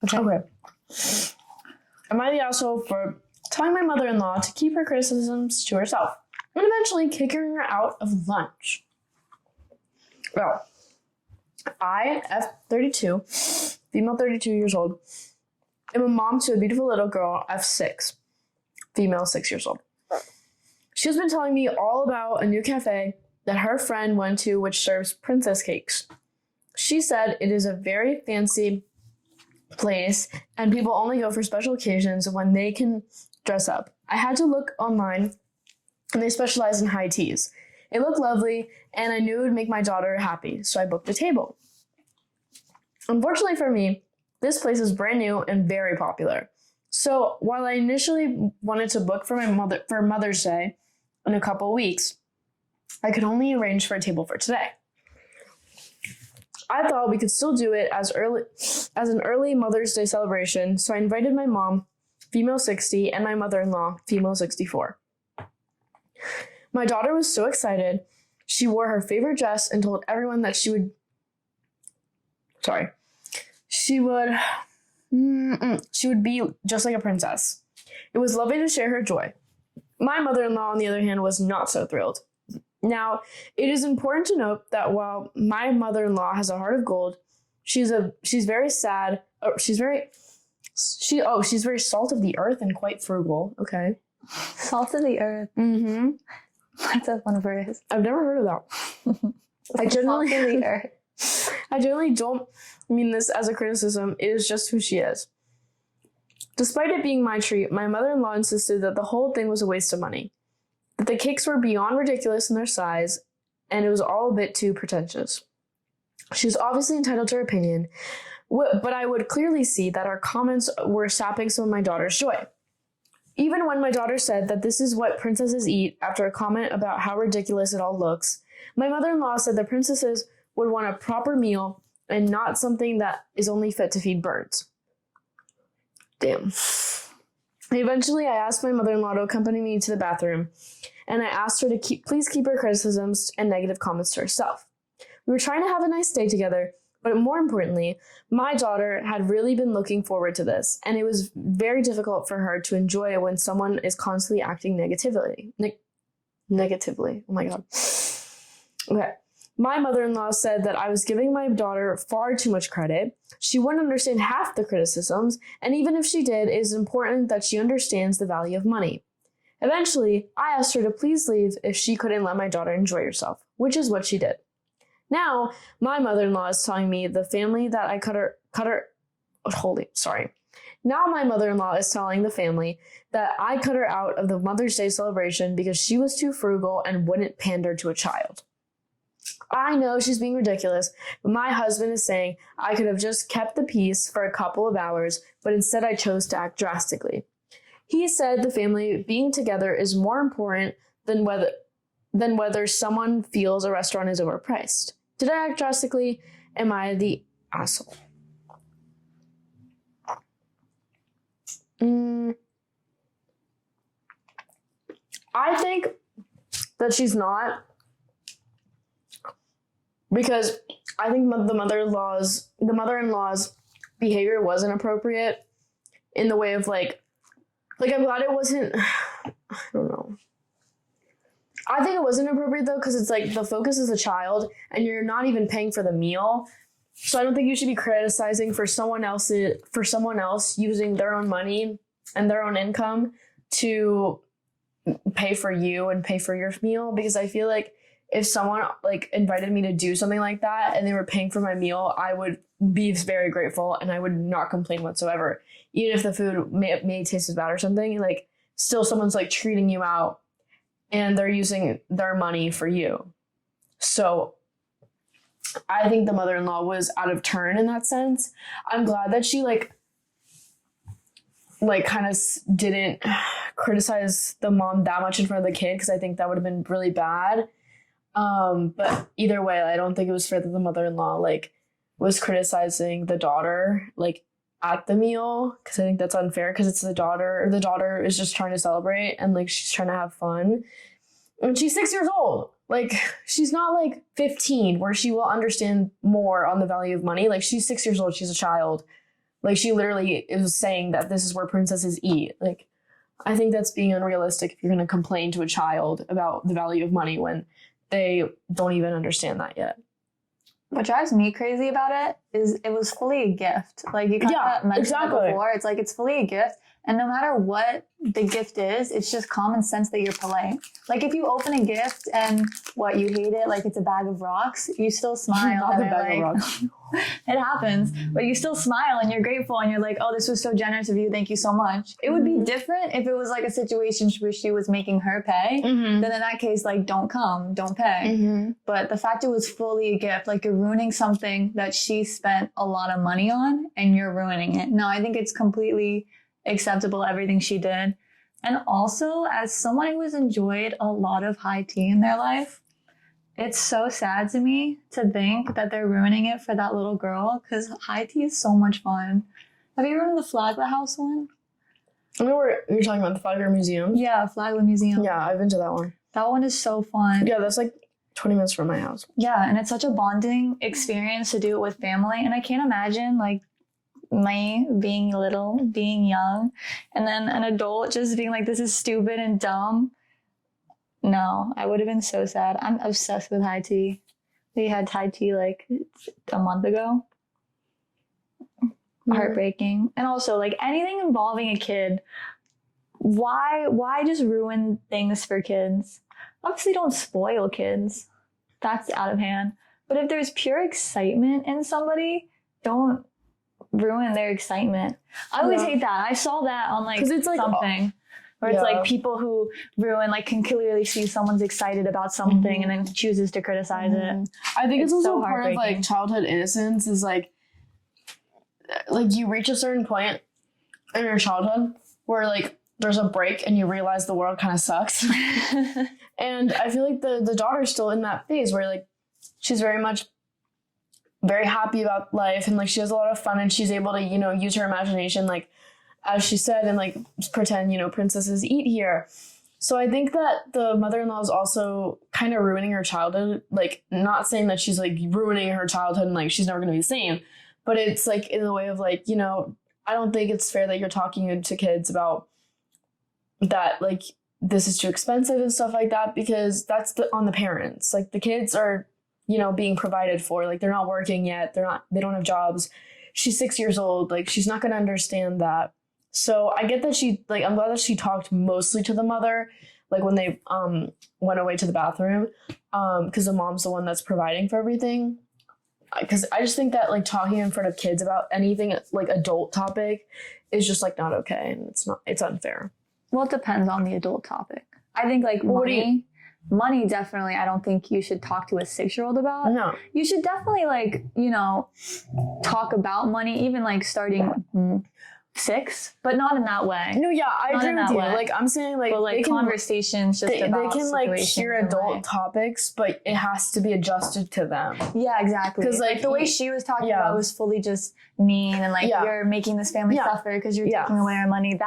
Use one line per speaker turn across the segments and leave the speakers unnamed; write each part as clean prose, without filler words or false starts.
Okay. Am I the asshole for telling my mother-in-law to keep her criticisms to herself and eventually kicking her out of lunch? Well, I, F32, female 32 years old, am a mom to a beautiful little girl, F6, female 6 years old. She has been telling me all about a new cafe that her friend went to which serves princess cakes. She said it is a very fancy place and people only go for special occasions when they can dress up. I had to look online and they specialize in high teas. It looked lovely and I knew it would make my daughter happy, so I booked a table. Unfortunately for me, this place is brand new and very popular. So while I initially wanted to book for Mother's Day in a couple of weeks, I could only arrange for a table for today. I thought we could still do it as an early Mother's Day celebration, so I invited my mom, female 60, and my mother-in-law, female 64. My daughter was so excited. She wore her favorite dress and told everyone that she would be just like a princess. It was lovely to share her joy. My mother-in-law, on the other hand, was not so thrilled. Now, it is important to note that while my mother-in-law has a heart of gold, she's very sad. She's very salt of the earth and quite frugal. Okay.
Salt of the earth.
Mm-hmm.
That's a fun phrase.
I've never heard of that. I generally don't mean this as a criticism. It is just who she is. Despite it being my treat, my mother-in-law insisted that the whole thing was a waste of money, that the cakes were beyond ridiculous in their size, and it was all a bit too pretentious. She was obviously entitled to her opinion, but I would clearly see that our comments were sapping some of my daughter's joy. Even when my daughter said that this is what princesses eat after a comment about how ridiculous it all looks, my mother-in-law said that princesses would want a proper meal and not something that is only fit to feed birds. Damn. Eventually, I asked my mother-in-law to accompany me to the bathroom, and I asked her to please keep her criticisms and negative comments to herself. We were trying to have a nice day together, but more importantly, my daughter had really been looking forward to this, and it was very difficult for her to enjoy when someone is constantly acting negatively. Negatively. Oh my God. Okay. My mother-in-law said that I was giving my daughter far too much credit. She wouldn't understand half the criticisms, and even if she did, it is important that she understands the value of money. Eventually, I asked her to please leave if she couldn't let my daughter enjoy herself, which is what she did. Now, my mother-in-law is telling me the family that I Now my mother-in-law is telling the family that I cut her out of the Mother's Day celebration because she was too frugal and wouldn't pander to a child. I know she's being ridiculous, but my husband is saying I could have just kept the peace for a couple of hours, but instead I chose to act drastically. He said the family being together is more important than whether someone feels a restaurant is overpriced. Did I act drastically? Am I the asshole? I think that she's not, because I think the mother-in-law's behavior was inappropriate in the way of like I'm glad it wasn't, I don't know. I think it wasn't appropriate though, because it's like the focus is the child and you're not even paying for the meal. So I don't think you should be criticizing for someone else using their own money and their own income to pay for you and pay for your meal, because I feel like if someone like invited me to do something like that and they were paying for my meal, I would be very grateful and I would not complain whatsoever. Even if the food may taste bad or something, like still someone's like treating you out and they're using their money for you. So I think the mother-in-law was out of turn in that sense. I'm glad that she like kind of didn't criticize the mom that much in front of the kid, because I think that would have been really bad. But either way, I don't think it was fair that the mother-in-law like was criticizing the daughter like at the meal, because I think that's unfair, because it's the daughter. The daughter is just trying to celebrate and like she's trying to have fun. And she's 6 years old. Like, she's not like 15 where she will understand more on the value of money. Like, she's 6 years old. She's a child. Like, she literally is saying that this is where princesses eat. Like, I think that's being unrealistic if you're going to complain to a child about the value of money when they don't even understand that yet.
What drives me crazy about it is it was fully a gift. Like, you kind of mentioned it before. It's like, it's fully a gift. And no matter what the gift is, it's just common sense that you're polite. Like, if you open a gift and you hate it, like it's a bag of rocks, you still smile.
Not the bag of rocks.
It happens, but you still smile and you're grateful and you're like, oh, this was so generous of you. Thank you so much. It would be different if it was like a situation where she was making her pay. Then in that case, like, don't come, don't pay. But the fact it was fully a gift, like, you're ruining something that she spent a lot of money on and you're ruining it. No, I think it's completely acceptable, everything she did. And also, as someone who has enjoyed a lot of high tea in their life, it's so sad to me to think that they're ruining it for that little girl, because high tea is so much fun. Have you ever been to the Flagler House one?
I know you're talking about the Flagler Museum.
Yeah, Flagler Museum.
Yeah, I've been to that one.
That one is so fun.
Yeah, that's like 20 minutes from my house.
Yeah, and it's such a bonding experience to do it with family. And I can't imagine, like, me being little, being young, and then an adult just being like, this is stupid and dumb. No, I would have been so sad. I'm obsessed with high tea. We had high tea like a month ago. Heartbreaking. And also, like, anything involving a kid, why just ruin things for kids? Obviously, don't spoil kids. That's out of hand. But if there's pure excitement in somebody, don't ruin their excitement. I always hate that. I saw that on like it's something where it's like people who ruin, like, can clearly see someone's excited about something and then chooses to criticize it.
I think it's also so part of like childhood innocence is like you reach a certain point in your childhood where like there's a break and you realize the world kind of sucks. And I feel like the daughter's still in that phase where like she's very happy about life and like she has a lot of fun and she's able to, use her imagination, like, as she said, and like pretend, princesses eat here. So I think that the mother-in-law is also kind of ruining her childhood. Like, not saying that she's like ruining her childhood and like she's never going to be the same, but it's like in the way of like, I don't think it's fair that you're talking to kids about that, like, this is too expensive and stuff like that, because that's on the parents. Like, the kids are, being provided for. Like, they're not working yet. They don't have jobs. She's 6 years old. Like, she's not going to understand that. So I get that I'm glad that she talked mostly to the mother, like when they went away to the bathroom, because the mom's the one that's providing for everything. Because I just think that like talking in front of kids about anything like adult topic is just like not okay, and it's unfair.
Well, it depends on the adult topic. I think like money definitely, I don't think you should talk to a 6-year-old about.
No.
You should definitely like, talk about money, even like starting 6, but not in that way.
No, yeah, I agree with you. Way. Like, I'm saying like,
but, like, conversations just about
they can like hear adult topics, but it has to be adjusted to them.
Yeah, exactly.
Because like
the way she was talking about was fully just mean and like you're making this family suffer because you're taking away our money.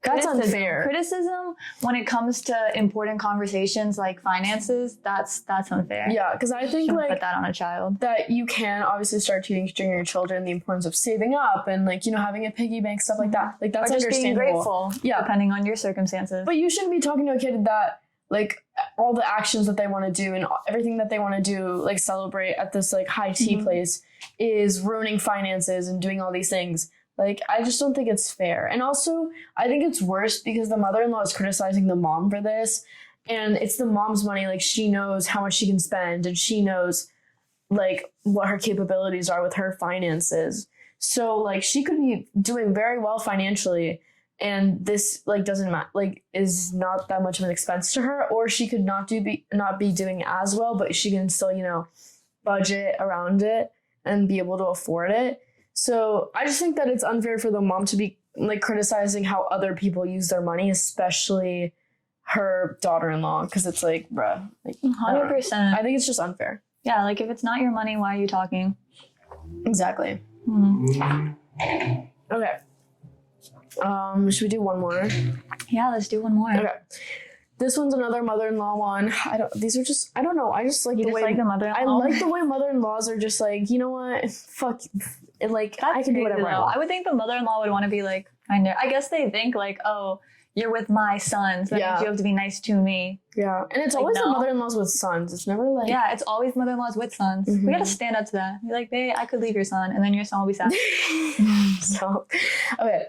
That's unfair. Criticism when it comes to important conversations like finances, that's unfair.
Yeah, because I think like
put that on a child.
That you can obviously start teaching your children the importance of saving up and like having a piggy bank, stuff like that. Like, that's
or just
understandable.
Being grateful, depending on your circumstances.
But you shouldn't be talking to a kid that like all the actions that they want to do and everything that they want to do, like celebrate at this like high tea place, is ruining finances and doing all these things. Like, I just don't think it's fair. And also, I think it's worse because the mother-in-law is criticizing the mom for this. And it's the mom's money. Like, she knows how much she can spend. And she knows, like, what her capabilities are with her finances. So, like, she could be doing very well financially. And this, like, doesn't matter. Like, is not that much of an expense to her. Or she could not be doing as well. But she can still, budget around it and be able to afford it. So I just think that it's unfair for the mom to be like criticizing how other people use their money, especially her daughter-in-law, because it's like, bruh, like
100%.
I think it's just unfair.
Yeah, like if it's not your money, why are you talking?
Exactly. Okay. Should we do one more?
Yeah, let's do one more.
Okay. This one's another mother-in-law one. I don't know. I just like
You
the
just
way
like the mother-in-law?
I like the way mother-in-laws are just like, you know what? Fuck. Like,
That's
I can do whatever
crazy,
I
though.
want.
I would think the mother-in-law would want to be like, kind of, I guess they think like, oh, you're with my son, so that
Yeah.
means you have to be nice to me.
Yeah. And it's
Like,
always the
no.
mother-in-laws with sons. It's never like...
Yeah, it's always mother-in-laws with sons.
Mhm.
We gotta stand up to that. Be like, babe, I could leave your son, and then your son will be sad.
So, okay.